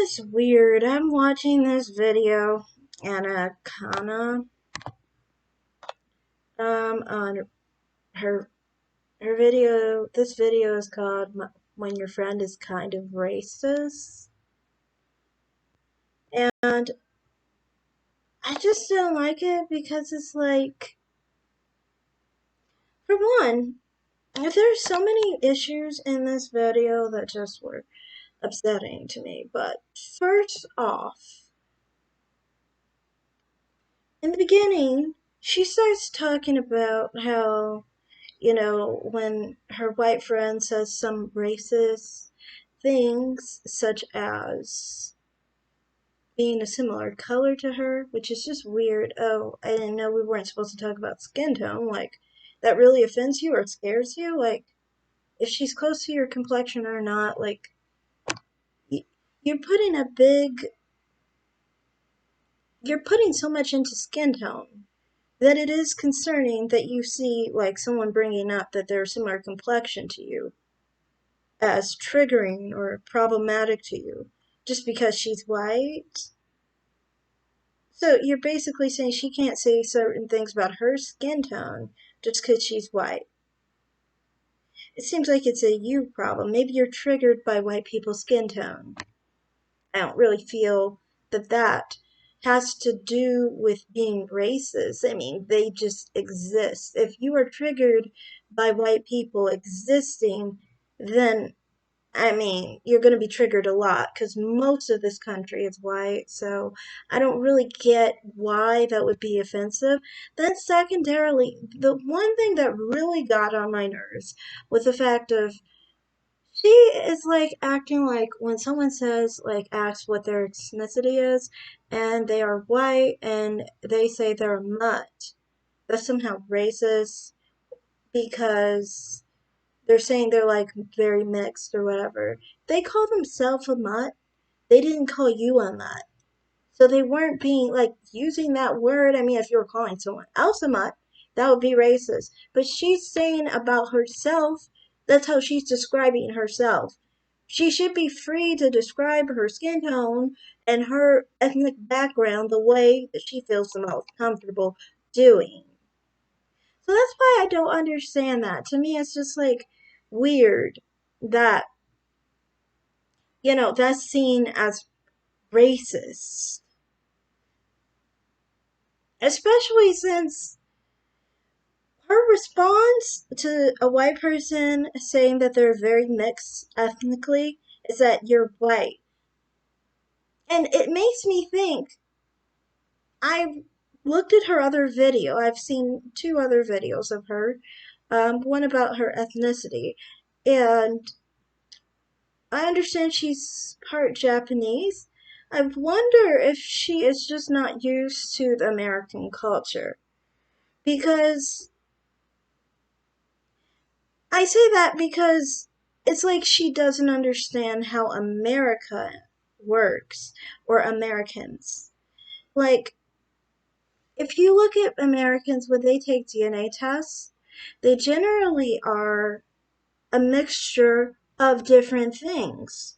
is weird. I'm watching this video and akana on her video. This video is called "When Your Friend Is Kind of Racist," and I just don't like it because it's like, for one, there's so many issues in this video that just were upsetting to me. But first off, in the beginning, she starts talking about how, when her white friend says some racist things, such as being a similar color to her, which is just weird. Oh, I didn't know we weren't supposed to talk about skin tone. Like, that really offends you or scares you? Like, if she's close to your complexion or not, like, you're putting a big, you're putting so much into skin tone that it is concerning that you see, like, someone bringing up that they're a similar complexion to you as triggering or problematic to you just because she's white. So you're basically saying she can't say certain things about her skin tone just because she's white. It seems like it's a you problem. Maybe you're triggered by white people's skin tone. I don't really feel that that has to do with being racist. I mean, they just exist. If you are triggered by white people existing, then I mean, you're going to be triggered a lot because most of this country is white. So I don't really get why that would be offensive. Then, secondarily, the one thing that really got on my nerves was the fact of she is like acting like when someone says, like, asks what their ethnicity is, and they are white and they say they're a mutt. That's somehow racist because they're saying they're like very mixed or whatever. They call themselves a mutt. They didn't call you a mutt. So they weren't being like using that word. I mean, if you were calling someone else a mutt, that would be racist. But she's saying about herself, that's how she's describing herself. She should be free to describe her skin tone and her ethnic background the way that she feels the most comfortable doing. So that's why I don't understand that. To me, it's just like weird that, that's seen as racist. Especially since her response to a white person saying that they're very mixed ethnically is that you're white. And it makes me think, I've looked at her other video. I've seen two other videos of her, one about her ethnicity. And I understand she's part Japanese. I wonder if she is just not used to the American culture. Because I say that because it's like she doesn't understand how America works or Americans. Like, if you look at Americans when they take DNA tests, they generally are a mixture of different things.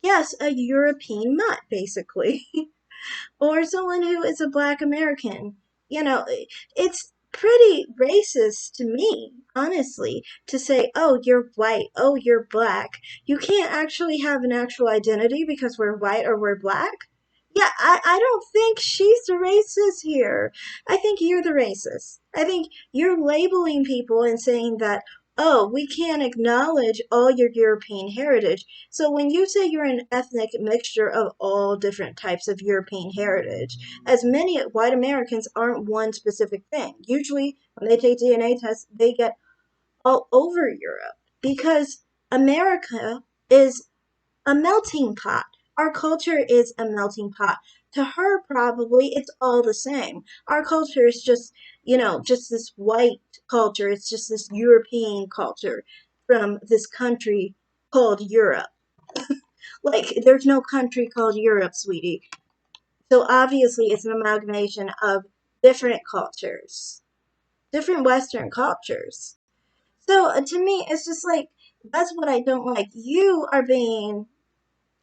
Yes, a European mutt, basically. Or someone who is a black American. It's pretty racist to me, honestly, to say, oh, you're white, oh, you're black. You can't actually have an actual identity because we're white or we're black. Yeah, I don't think she's the racist here. I think you're the racist. I think you're labeling people and saying that, oh, we can't acknowledge all your European heritage. So when you say you're an ethnic mixture of all different types of European heritage, as many white Americans aren't one specific thing. Usually when they take DNA tests, they get all over Europe because America is a melting pot. Our culture is a melting pot. To her, probably, it's all the same. Our culture is just this white culture. It's just this European culture from this country called Europe. Like, there's no country called Europe, sweetie. So obviously, it's an amalgamation of different cultures, different Western cultures. So to me, it's just like, that's what I don't like. You are being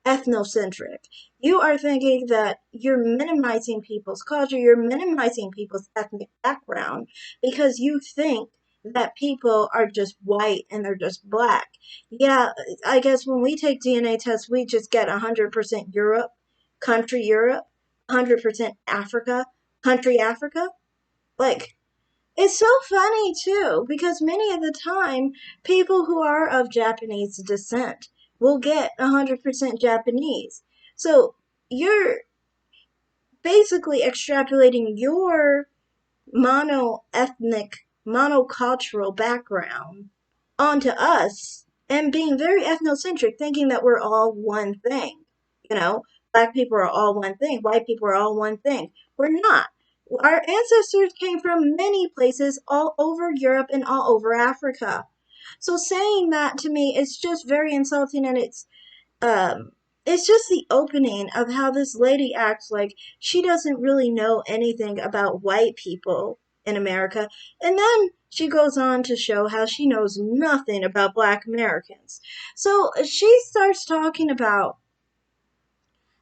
ethnocentric. You are thinking that you're minimizing people's culture, you're minimizing people's ethnic background because you think that people are just white and they're just black. Yeah, I guess when we take DNA tests, we just get 100% Europe, country Europe, 100% Africa, country Africa. Like, it's so funny too, because many of the time, people who are of Japanese descent will get 100% Japanese. So you're basically extrapolating your mono-ethnic, monocultural background onto us and being very ethnocentric, thinking that we're all one thing. You know, black people are all one thing, white people are all one thing. We're not. Our ancestors came from many places all over Europe and all over Africa. So saying that to me is just very insulting, and um it's just the opening of how this lady acts like she doesn't really know anything about white people in America. And then she goes on to show how she knows nothing about black Americans. So she starts talking about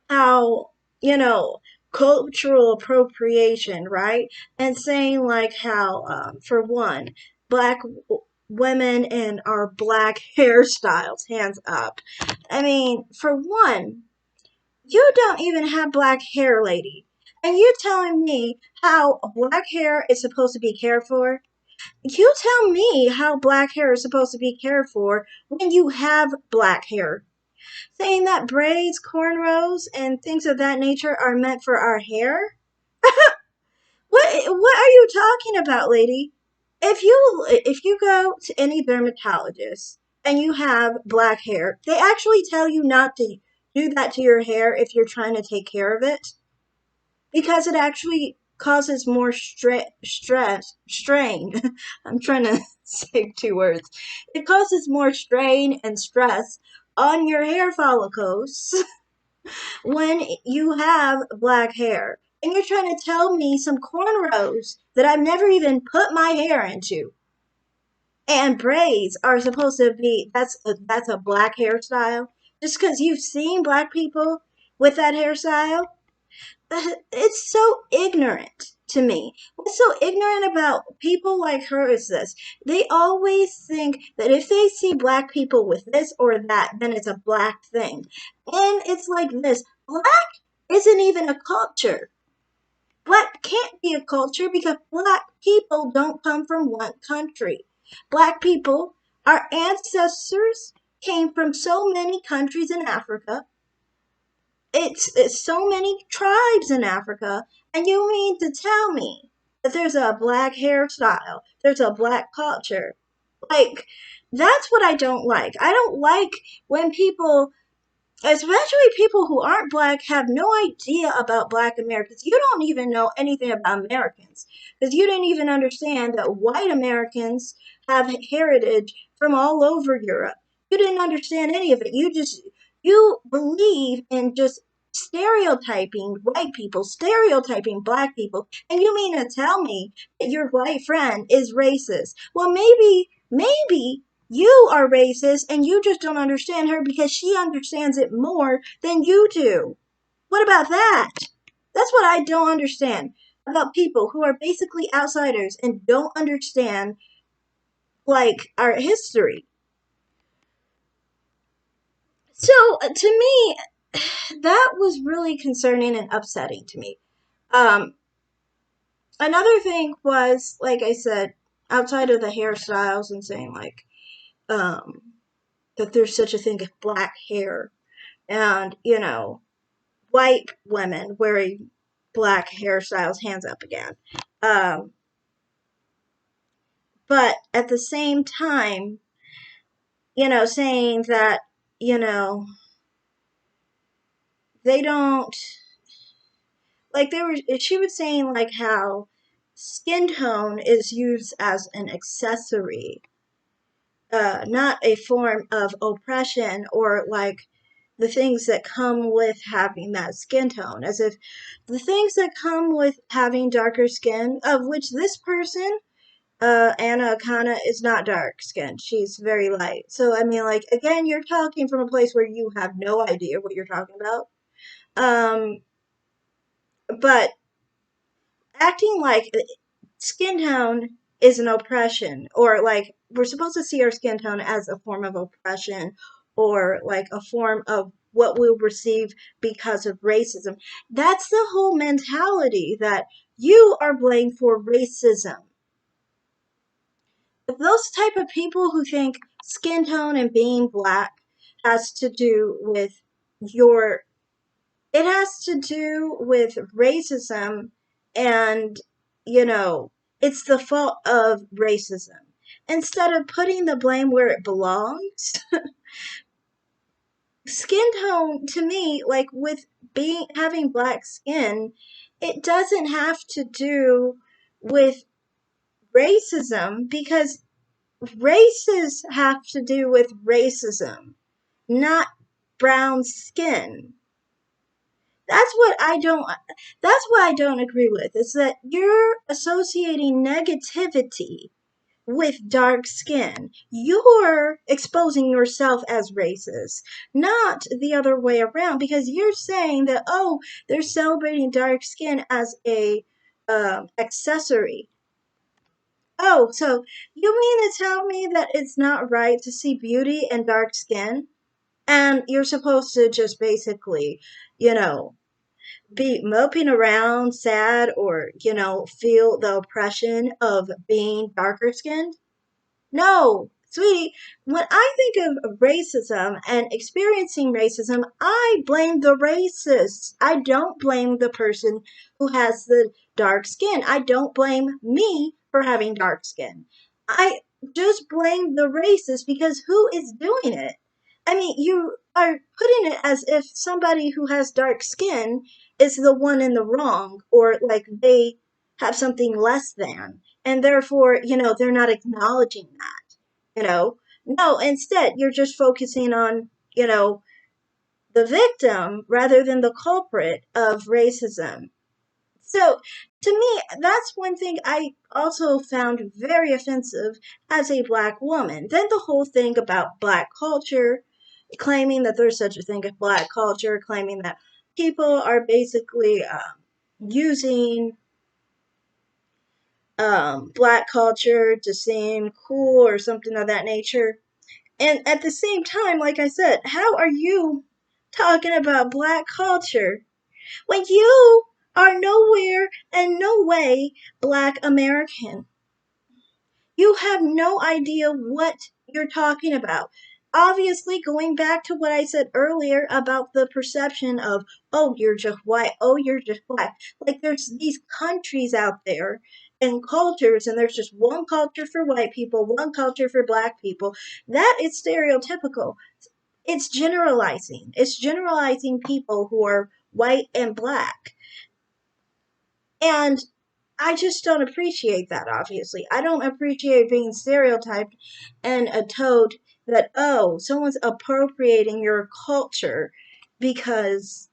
how, you know, cultural appropriation, right? And saying like how, for one, black women and our black hairstyles, hands up. I mean, for one, you don't even have black hair, lady. And you telling me how black hair is supposed to be cared for? You tell me how black hair is supposed to be cared for when you have black hair. Saying that braids, cornrows, and things of that nature are meant for our hair? What are you talking about, lady? If you go to any dermatologist and you have black hair, they actually tell you not to do that to your hair if you're trying to take care of it because it actually causes more strain. I'm trying to say two words. It causes more strain and stress on your hair follicles when you have black hair. And you're trying to tell me some cornrows that I've never even put my hair into and braids are supposed to be that's a black hairstyle just because you've seen black people with that hairstyle. It's so ignorant to me. What's so ignorant about people like her is this: they always think that if they see black people with this or that, then it's a black thing. And it's like this: black isn't even a culture. Black can't be a culture because black people don't come from one country. Black people, our ancestors came from so many countries in Africa. It's so many tribes in Africa, and you mean to tell me that there's a black hairstyle, there's a black culture? Like, that's what I don't like. I don't like when people, especially people who aren't black, have no idea about black Americans. You don't even know anything about Americans because you didn't even understand that white Americans have heritage from all over Europe. You didn't understand any of it. You believe in just stereotyping white people, stereotyping black people, and you mean to tell me that your white friend is racist? Well, maybe you are racist and you just don't understand her because she understands it more than you do. What about that? That's what I don't understand about people who are basically outsiders and don't understand like our history. So to me, that was really concerning and upsetting to me. Um, Another thing was, like I said, outside of the hairstyles and saying like um, that there's such a thing as black hair, and white women wearing black hairstyles, hands up again. Um, but at the same time, saying that, you know, they don't, she was saying like how skin tone is used as an accessory, not a form of oppression or like the things that come with having that skin tone, as if the things that come with having darker skin, of which this person Anna Akana is not dark skinned. She's very light. So, I mean, like, again, you're talking from a place where you have no idea what you're talking about. Um, but acting like skin tone is an oppression, or like we're supposed to see our skin tone as a form of oppression, or like a form of what we'll receive because of racism. That's the whole mentality, that you are blamed for racism. Those type of people who think skin tone and being black has to do with your it has to do with racism, and you know it's the fault of racism, instead of putting the blame where it belongs. Skin tone, to me, like with being having black skin, it doesn't have to do with racism, because races have to do with racism, not brown skin. That's what I don't that's what I don't agree with, is that you're associating negativity with dark skin. You're exposing yourself as racist, not the other way around, because you're saying that, oh, they're celebrating dark skin as a accessory. Oh, so you mean to tell me that it's not right to see beauty in dark skin? And you're supposed to just basically, you know, be moping around sad, or, feel the oppression of being darker skinned? No, sweetie, when I think of racism and experiencing racism, I blame the racist. I don't blame the person who has the dark skin. I don't blame me for having dark skin. I just blame the racist, because who is doing it? I mean, you are putting it as if somebody who has dark skin is the one in the wrong, or like they have something less than, and therefore, they're not acknowledging that, you know. No, instead, you're just focusing on, the victim rather than the culprit of racism. So, to me, that's one thing I also found very offensive as a black woman. Then the whole thing about black culture, claiming that there's such a thing as black culture, claiming that people are basically using black culture to seem cool or something of that nature. And at the same time, like I said, how are you talking about black culture when you are nowhere and no way black American? You have no idea what you're talking about. Obviously, going back to what I said earlier about the perception of, oh, you're just white, oh, you're just black. Like, there's these countries out there and cultures, and there's just one culture for white people, one culture for black people. That is stereotypical. It's generalizing. It's generalizing people who are white and black. And I just don't appreciate that, obviously. I don't appreciate being stereotyped and told that, oh, someone's appropriating your culture because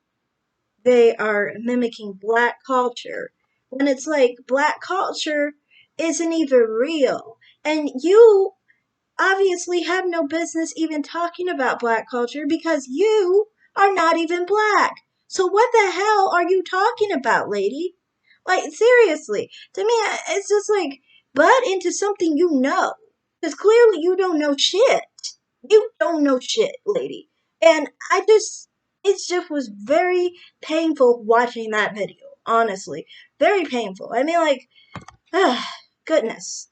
they are mimicking black culture. When it's like black culture isn't even real. And you obviously have no business even talking about black culture, because you are not even black. So what the hell are you talking about, lady? Like, seriously, to me, it's just like, butt into something you know. Because clearly you don't know shit. You don't know shit, lady. And it just was very painful watching that video, honestly. Very painful. I mean, like, goodness.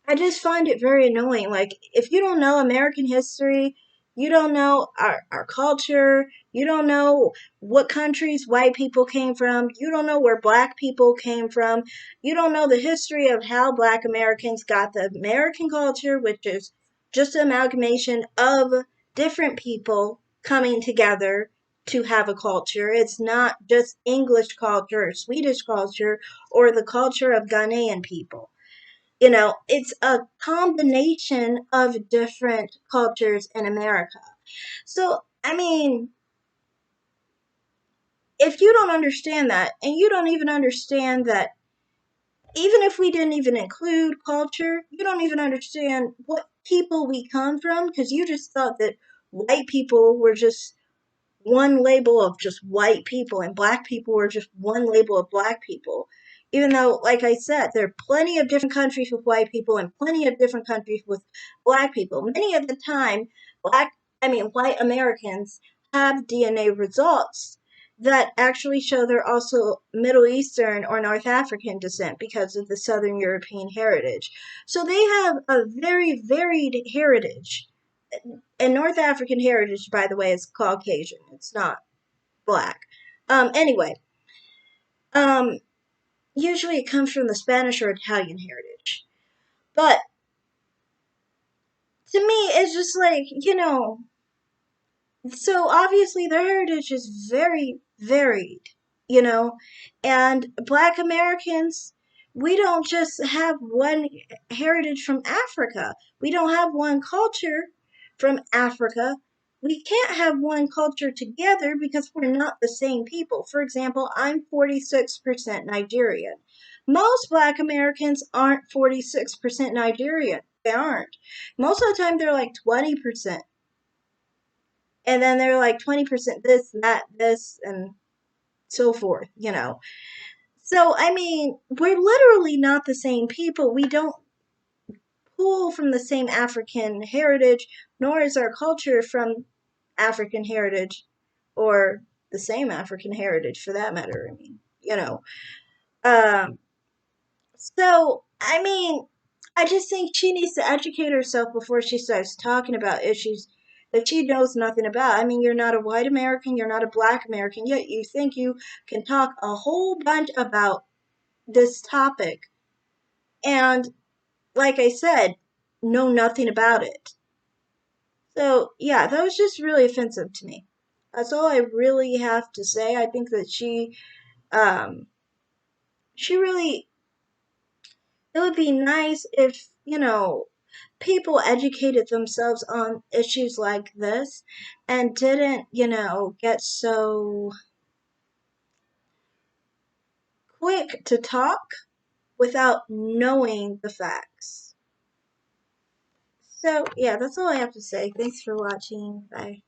I just find it very annoying. Like, if you don't know American history, you don't know our culture, you don't know what countries white people came from, you don't know where black people came from, you don't know the history of how black Americans got the American culture, which is just an amalgamation of different people coming together to have a culture. It's not just English culture or Swedish culture or the culture of Ghanaian people. It's a combination of different cultures in America. So, I mean, if you don't understand that, and you don't even understand that even if we didn't even include culture, you don't even understand what people we come from, because you just thought that white people were just one label of just white people and black people were just one label of black people. Even though, like I said, there are plenty of different countries with white people and plenty of different countries with black people. Many of the time, white Americans have DNA results that actually show they're also Middle Eastern or North African descent because of the Southern European heritage. So they have a very varied heritage. And North African heritage, by the way, is Caucasian. It's not black. Anyway, um, usually it comes from the Spanish or Italian heritage. But to me, it's just like, so obviously their heritage is very varied, you know, and Black Americans, we don't just have one heritage from Africa. We don't have one culture from Africa. We can't have one culture together because we're not the same people. For example, I'm 46% Nigerian. Most Black Americans aren't 46% Nigerian. They aren't. Most of the time, they're like 20%. And then they're like 20% this, that, this, and so forth, So, I mean, we're literally not the same people. We don't pull from the same African heritage, nor is our culture from African heritage or the same African heritage for that matter. I mean, Um, so, I mean, I just think she needs to educate herself before she starts talking about issues that she knows nothing about. I mean, you're not a white American, you're not a black American, yet you think you can talk a whole bunch about this topic and, like I said, know nothing about it. So, yeah, that was just really offensive to me. That's all I really have to say. I think that um, she really, it would be nice if, people educated themselves on issues like this and didn't, get so quick to talk without knowing the facts. So, yeah, that's all I have to say. Thanks for watching. Bye.